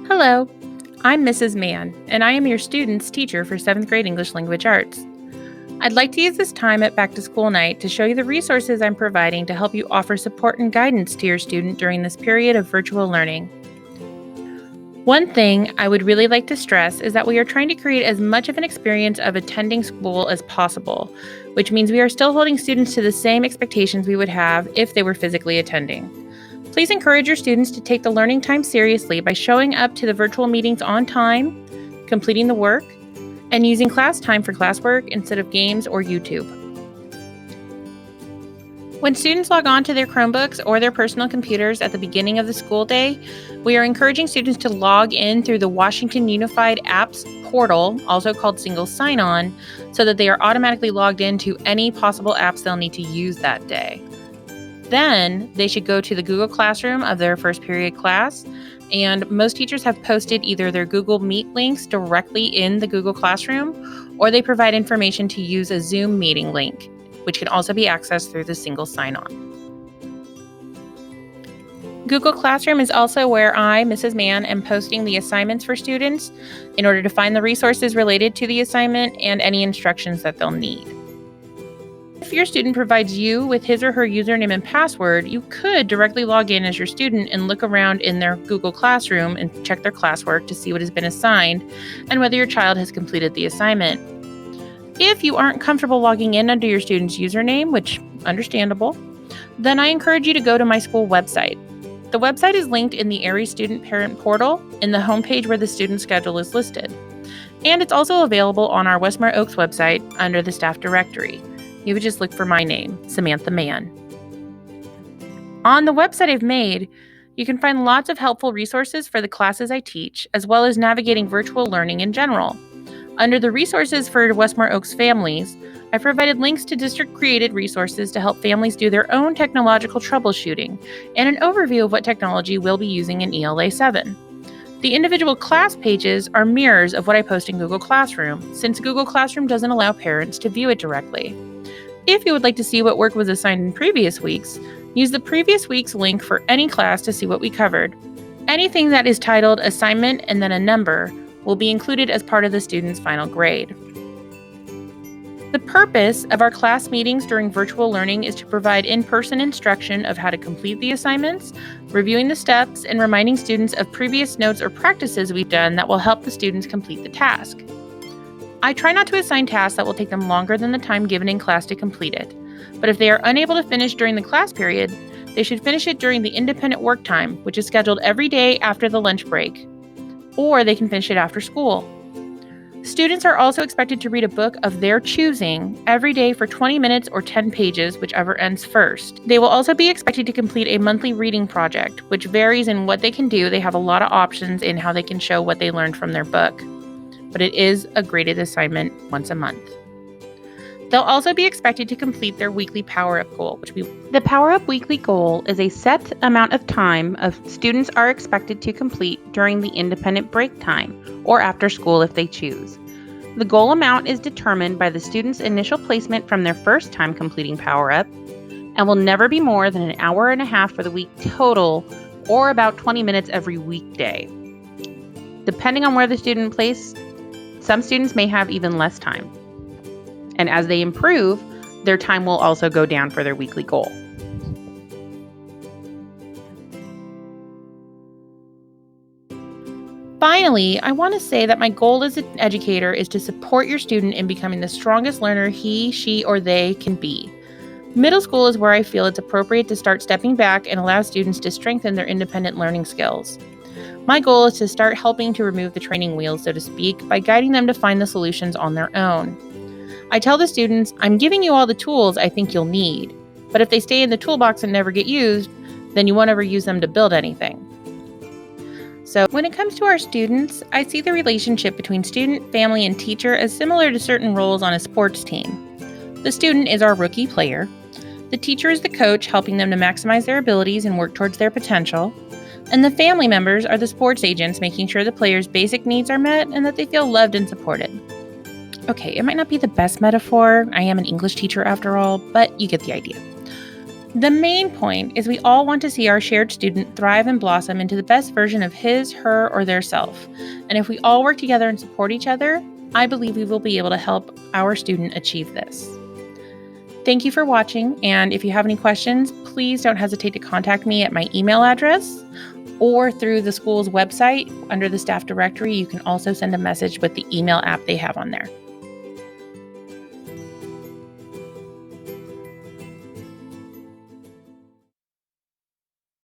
Hello, I'm Mrs. Mann, and I am your student's teacher for 7th grade English Language Arts. I'd like to use this time at Back to School Night to show you the resources I'm providing to help you offer support and guidance to your student during this period of virtual learning. One thing I would really like to stress is that we are trying to create as much of an experience of attending school as possible, which means we are still holding students to the same expectations we would have if they were physically attending. Please encourage your students to take the learning time seriously by showing up to the virtual meetings on time, completing the work, and using class time for classwork instead of games or YouTube. When students log on to their Chromebooks or their personal computers at the beginning of the school day, we are encouraging students to log in through the Washington Unified Apps portal, also called Single Sign-On, so that they are automatically logged into any possible apps they'll need to use that day. Then they should go to the Google Classroom of their first period class, and most teachers have posted either their Google Meet links directly in the Google Classroom, or they provide information to use a Zoom meeting link, which can also be accessed through the single sign-on. Google Classroom is also where I, Mrs. Mann, am posting the assignments for students in order to find the resources related to the assignment and any instructions that they'll need. If your student provides you with his or her username and password, you could directly log in as your student and look around in their Google Classroom and check their classwork to see what has been assigned and whether your child has completed the assignment. If you aren't comfortable logging in under your student's username, which is understandable, then I encourage you to go to my school website. The website is linked in the Aerie Student Parent Portal in the homepage where the student schedule is listed. And it's also available on our Westmore Oaks website under the staff directory. You would just look for my name, Samantha Mann. On the website I've made, you can find lots of helpful resources for the classes I teach, as well as navigating virtual learning in general. Under the resources for Westmore Oaks families, I've provided links to district-created resources to help families do their own technological troubleshooting, and an overview of what technology we'll be using in ELA 7. The individual class pages are mirrors of what I post in Google Classroom, since Google Classroom doesn't allow parents to view it directly. If you would like to see what work was assigned in previous weeks, use the previous week's link for any class to see what we covered. Anything that is titled assignment and then a number will be included as part of the student's final grade. The purpose of our class meetings during virtual learning is to provide in-person instruction of how to complete the assignments, reviewing the steps, and reminding students of previous notes or practices we've done that will help the students complete the task. I try not to assign tasks that will take them longer than the time given in class to complete it, but if they are unable to finish during the class period, they should finish it during the independent work time, which is scheduled every day after the lunch break, or they can finish it after school. Students are also expected to read a book of their choosing every day for 20 minutes or 10 pages, whichever ends first. They will also be expected to complete a monthly reading project, which varies in what they can do. They have a lot of options in how they can show what they learned from their book, but it is a graded assignment once a month. They'll also be expected to complete their weekly Power-Up goal. The Power-Up weekly goal is a set amount of time students are expected to complete during the independent break time or after school if they choose. The goal amount is determined by the student's initial placement from their first time completing Power-Up and will never be more than an hour and a half for the week total, or about 20 minutes every weekday. Depending on where the student placed, some students may have even less time. And as they improve, their time will also go down for their weekly goal. Finally, I want to say that my goal as an educator is to support your student in becoming the strongest learner he, she, or they can be. Middle school is where I feel it's appropriate to start stepping back and allow students to strengthen their independent learning skills. My goal is to start helping to remove the training wheels, so to speak, by guiding them to find the solutions on their own. I tell the students, I'm giving you all the tools I think you'll need, but if they stay in the toolbox and never get used, then you won't ever use them to build anything. So when it comes to our students, I see the relationship between student, family, and teacher as similar to certain roles on a sports team. The student is our rookie player. The teacher is the coach, helping them to maximize their abilities and work towards their potential. And the family members are the sports agents, making sure the players' basic needs are met and that they feel loved and supported. Okay, it might not be the best metaphor. I am an English teacher after all, but you get the idea. The main point is we all want to see our shared student thrive and blossom into the best version of his, her, or their self. And if we all work together and support each other, I believe we will be able to help our student achieve this. Thank you for watching, and if you have any questions, please don't hesitate to contact me at my email address or through the school's website. Under the staff directory, you can also send a message with the email app they have on there.